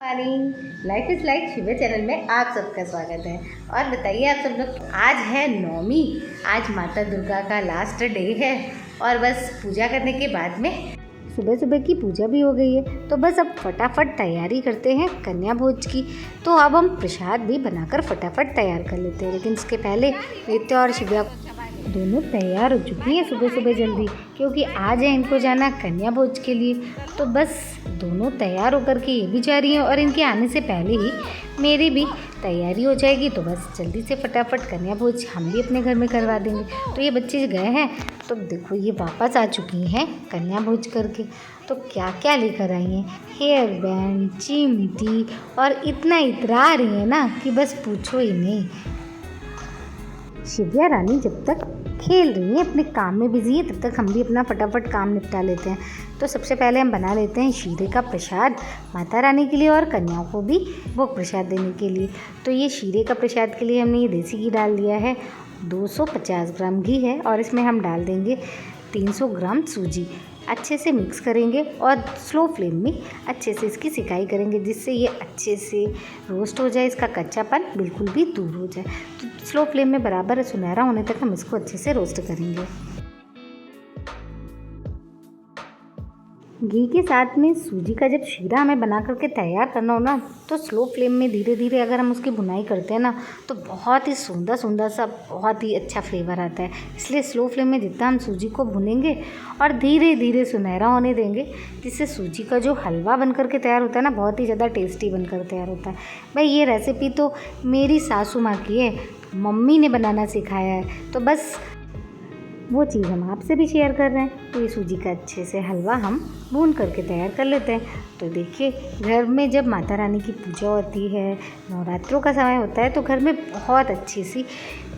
Morning. Life is like शिवे channel में आप सबका स्वागत है। और बताइए आप सब लोग, आज है नवमी, आज माता दुर्गा का लास्ट डे है। और बस पूजा करने के बाद में सुबह सुबह की पूजा भी हो गई है, तो बस अब फटाफट तैयारी करते हैं कन्या भोज की। तो अब हम प्रसाद भी बनाकर फटाफट तैयार कर लेते हैं, लेकिन उसके पहले नित्य और शिव्या दोनों तैयार हो चुकी हैं सुबह सुबह जल्दी, क्योंकि आज है इनको जाना कन्या भोज के लिए। तो बस दोनों तैयार होकर के ये भी जा रही हैं, और इनके आने से पहले ही मेरी भी तैयारी हो जाएगी। तो बस जल्दी से फटाफट कन्या भोज हम भी अपने घर में करवा देंगे। तो ये बच्चे गए हैं, तो देखो ये वापस आ चुकी हैं कन्या भोज करके। तो क्या क्या लेकर आई हैं, हेयर बैंड, चिमटी, और इतना इतरा रही है ना कि बस पूछो ही नहीं। शिव्या रानी जब तक खेल रही है, अपने काम में बिजी है, तब तक हम भी अपना फटाफट काम निपटा लेते हैं। तो सबसे पहले हम बना लेते हैं शीरे का प्रसाद माता रानी के लिए और कन्याओं को भी भोग प्रसाद देने के लिए। तो ये शीरे का प्रसाद के लिए हमने ये देसी घी डाल दिया है, 250 ग्राम घी है, और इसमें हम डाल देंगे 300 ग्राम सूजी। अच्छे से मिक्स करेंगे और स्लो फ्लेम में अच्छे से इसकी सिकाई करेंगे, जिससे ये अच्छे से रोस्ट हो जाए, इसका कच्चापन बिल्कुल भी दूर हो जाए। तो स्लो फ्लेम में बराबर सुनहरा होने तक हम इसको अच्छे से रोस्ट करेंगे। घी के साथ में सूजी का जब शीरा हमें बना करके तैयार करना हो ना, तो स्लो फ्लेम में धीरे धीरे अगर हम उसकी भुनाई करते हैं ना, तो बहुत ही सुंदर सुंदर सा बहुत ही अच्छा फ्लेवर आता है। इसलिए स्लो फ्लेम में जितना हम सूजी को भुनेंगे और धीरे धीरे सुनहरा होने देंगे, जिससे सूजी का जो हलवा बन करके तैयार होता है ना, बहुत ही ज़्यादा टेस्टी बनकर तैयार होता है। भाई ये रेसिपी तो मेरी सासू माँ की है, मम्मी ने बनाना सिखाया है, तो बस वो चीज़ हम आपसे भी शेयर कर रहे हैं। तो ये सूजी का अच्छे से हलवा हम भून करके तैयार कर लेते हैं। तो देखिए, घर में जब माता रानी की पूजा होती है, नवरात्रों का समय होता है, तो घर में बहुत अच्छी सी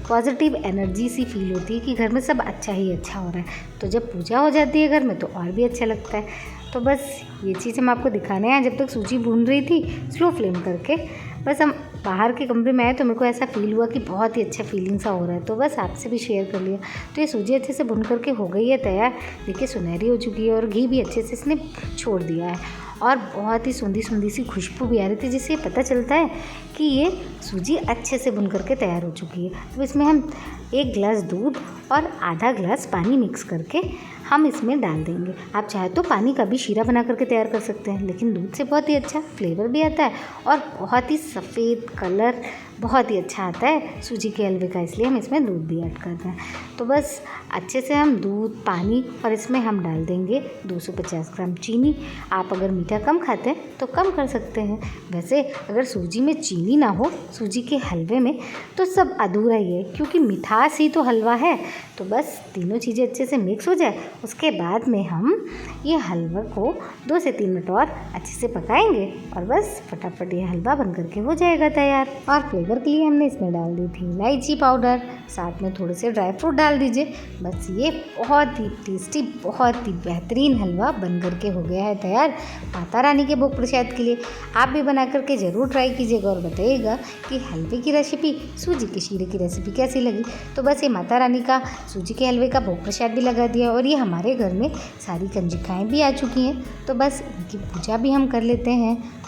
पॉजिटिव एनर्जी सी फील होती है कि घर में सब अच्छा ही अच्छा हो रहा है। तो जब पूजा हो जाती है घर में, तो और भी अच्छा लगता है। तो बस ये चीज़ हम आपको दिखाने हैं। जब तक सूजी भून रही थी स्लो फ्लेम करके, बस हम बाहर के कमरे में आए, तो मेरे को ऐसा फील हुआ कि बहुत ही अच्छा फीलिंग सा हो रहा है, तो बस आपसे भी शेयर कर लिया। तो ये सूजी अच्छे से भुन करके हो गई है तैयार। देखिए सुनहरी हो चुकी है, और घी भी अच्छे से इसने छोड़ दिया है, और बहुत ही सुंदी सुंदी सी खुशबू भी आ रही थी, जिससे पता चलता है कि ये सूजी अच्छे से भुन करके तैयार हो चुकी है। तो इसमें हम 1 गिलास दूध और आधा गिलास पानी मिक्स करके हम इसमें डाल देंगे। आप चाहे तो पानी का भी शीरा बना करके तैयार कर सकते हैं, लेकिन दूध से बहुत ही अच्छा फ्लेवर भी आता है, और बहुत ही सफ़ेद कलर बहुत ही अच्छा आता है सूजी के हलवे का, इसलिए हम इसमें दूध भी ऐड करते हैं। तो बस अच्छे से हम दूध, पानी, और इसमें हम डाल देंगे 250 ग्राम चीनी। आप अगर मीठा कम खाते हैं तो कम कर सकते हैं। वैसे अगर सूजी में चीनी ना हो सूजी के हलवे में, तो सब अधूरा ही है, क्योंकि मिठास ही तो हलवा है। तो बस तीनों चीज़ें अच्छे से मिक्स हो जाए, उसके बाद में हम ये हलवा को 2 से 3 मिनट और अच्छे से पकाएंगे, और बस फटाफट ये हलवा बन करके हो जाएगा तैयार। और फ्लेवर के लिए हमने इसमें डाल दी थी इलायची पाउडर, साथ में थोड़े से ड्राई फ्रूट डाल दीजिए। बस ये बहुत ही टेस्टी, बहुत ही बेहतरीन हलवा बन करके हो गया है तैयार माता रानी के भोग प्रसाद के लिए। आप भी बना करके ज़रूर ट्राई कीजिएगा और बताइएगा कि हलवे की रेसिपी, सूजी के शीरे की रेसिपी कैसी लगी। तो बस ये माता रानी का सूजी के हलवे का भोग प्रसाद भी लगा दिया, और ये हमारे घर में सारी कंजकाएँ भी आ चुकी हैं। तो बस इनकी पूजा भी हम कर लेते हैं।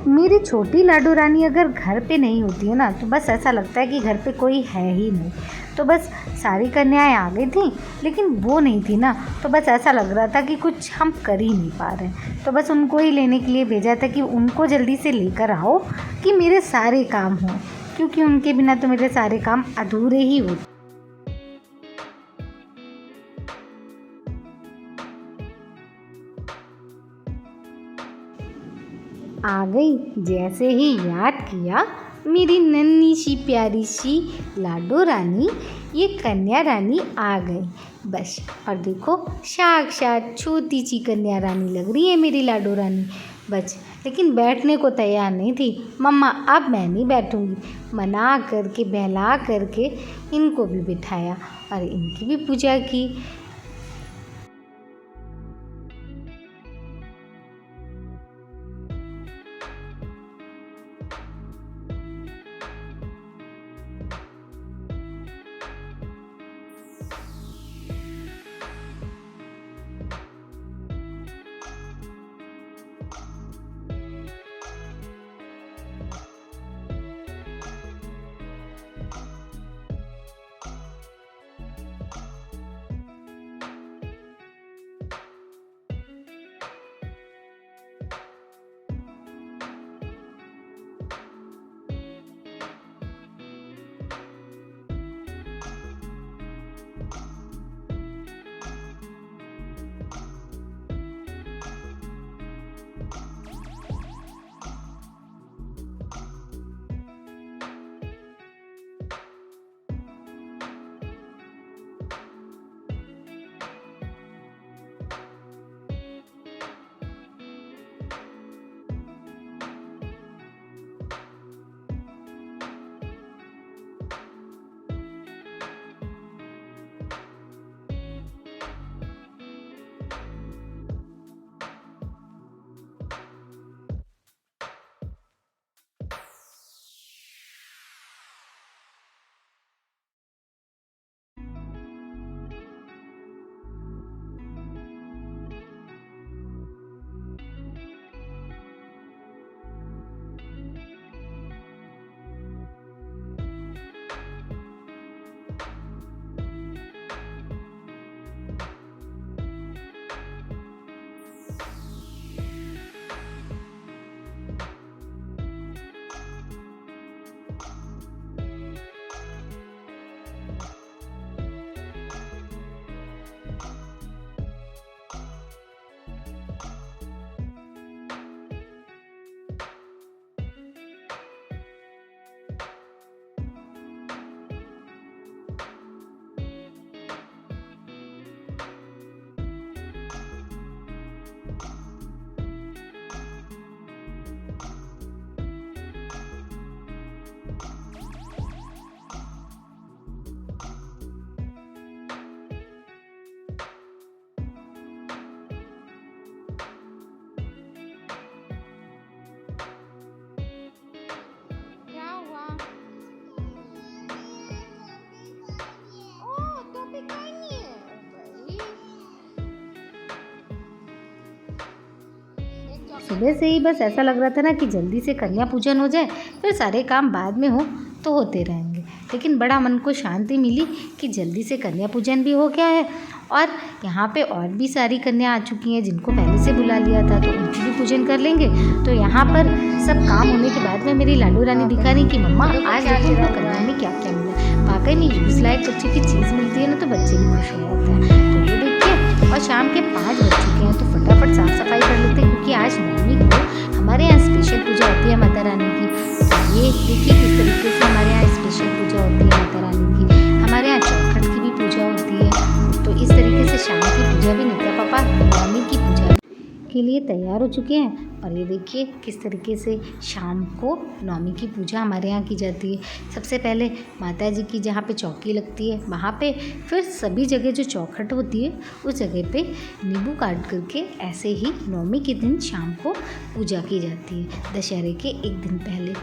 मेरी छोटी लाडो रानी अगर घर पे नहीं होती है ना, तो बस ऐसा लगता है कि घर पे कोई है ही नहीं। तो बस सारी कन्याएं आ गई थी, लेकिन वो नहीं थी ना, तो बस ऐसा लग रहा था कि कुछ हम कर ही नहीं पा रहे। तो बस उनको ही लेने के लिए भेजा था कि उनको जल्दी से लेकर आओ कि मेरे सारे काम हों, क्योंकि उनके बिना तो मेरे सारे काम अधूरे ही होते। आ गई, जैसे ही याद किया मेरी नन्ही सी प्यारी सी लाडो रानी, ये कन्या रानी आ गई बस। और देखो साक्षात छोटी सी कन्या रानी लग रही है मेरी लाडो रानी बस। लेकिन बैठने को तैयार नहीं थी। मम्मा अब मैं नहीं बैठूंगी, मना करके बहला करके इनको भी बिठाया और इनकी भी पूजा की। सुबह से ही बस ऐसा लग रहा था ना कि जल्दी से कन्या पूजन हो जाए, फिर सारे काम बाद में हो तो होते रहेंगे। लेकिन बड़ा मन को शांति मिली कि जल्दी से कन्या पूजन भी हो गया है और यहाँ पे और भी सारी कन्या आ चुकी हैं जिनको पहले से बुला लिया था, तो उनकी भी पूजन कर लेंगे। तो यहाँ पर सब काम होने के बाद में मेरी लाडू रानी दिखा रही कि मम्मा आज देखो उनको कन्या में क्या क्या मिला। वाकई में यूज लायक बच्चे की चीज़ मिलती है ना, तो बच्चे भी खुश हो जाते हैं। तो ये देखिए, और शाम के 5 बज चुके हैं, तो फटाफट साफ सफाई कर लेते हैं क्योंकि आज नवमी को हमारे यहाँ स्पेशल पूजा होती है माता रानी की। ये देखिए किस तरीके से हमारे यहाँ स्पेशल पूजा होती है माता रानी की। हमारे यहाँ चौखट की भी पूजा होती है, तो इस तरीके से शाम की पूजा भी नित्या पापा नवमी की पूजा के लिए तैयार हो चुके हैं। और ये देखिए किस तरीके से शाम को नवमी की पूजा हमारे यहाँ की जाती है। सबसे पहले माता जी की जहाँ पे चौकी लगती है वहाँ पे, फिर सभी जगह जो चौखट होती है उस जगह पे नींबू काट करके ऐसे ही नवमी के दिन शाम को पूजा की जाती है, दशहरे के एक दिन पहले।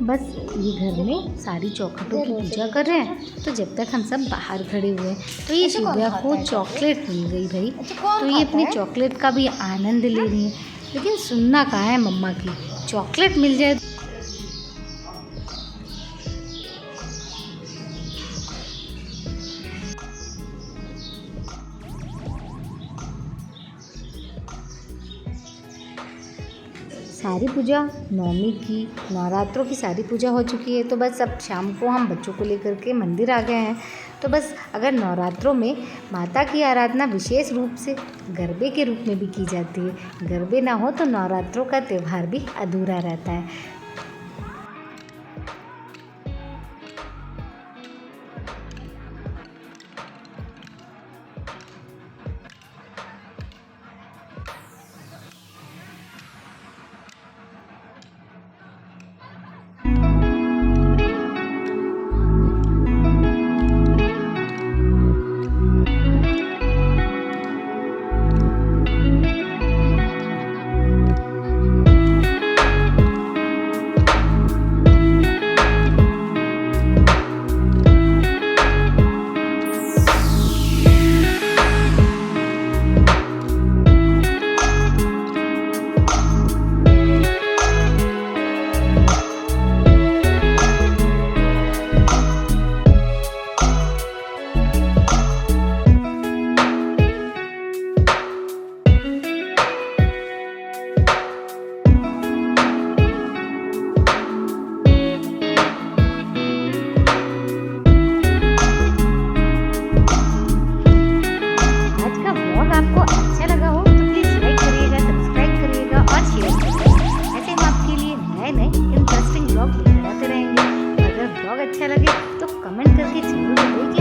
बस ये घर में सारी चौखटों की पूजा कर रहे हैं, तो जब तक हम सब बाहर खड़े हुए हैं तो ये शिव्या को चॉकलेट मिल गई भाई, तो ये अपनी चॉकलेट का भी आनंद ले रही है। लेकिन सुनना कहाँ है मम्मा की, चॉकलेट मिल जाए सारी पूजा नवमी की, नवरात्रों की सारी पूजा हो चुकी है। तो बस अब शाम को हम बच्चों को लेकर के मंदिर आ गए हैं। तो बस अगर नवरात्रों में माता की आराधना विशेष रूप से गरबे के रूप में भी की जाती है, गरबे ना हो तो नवरात्रों का त्यौहार भी अधूरा रहता है। आपको अच्छा लगा हो तो प्लीज़ लाइक करिएगा, सब्सक्राइब करिएगा और शेयर करिएगा। ऐसे हम आपके लिए नए इंटरेस्टिंग ब्लॉग बनाते रहेंगे। अगर ब्लॉग अच्छा लगे तो कमेंट करके जरूर बताइए।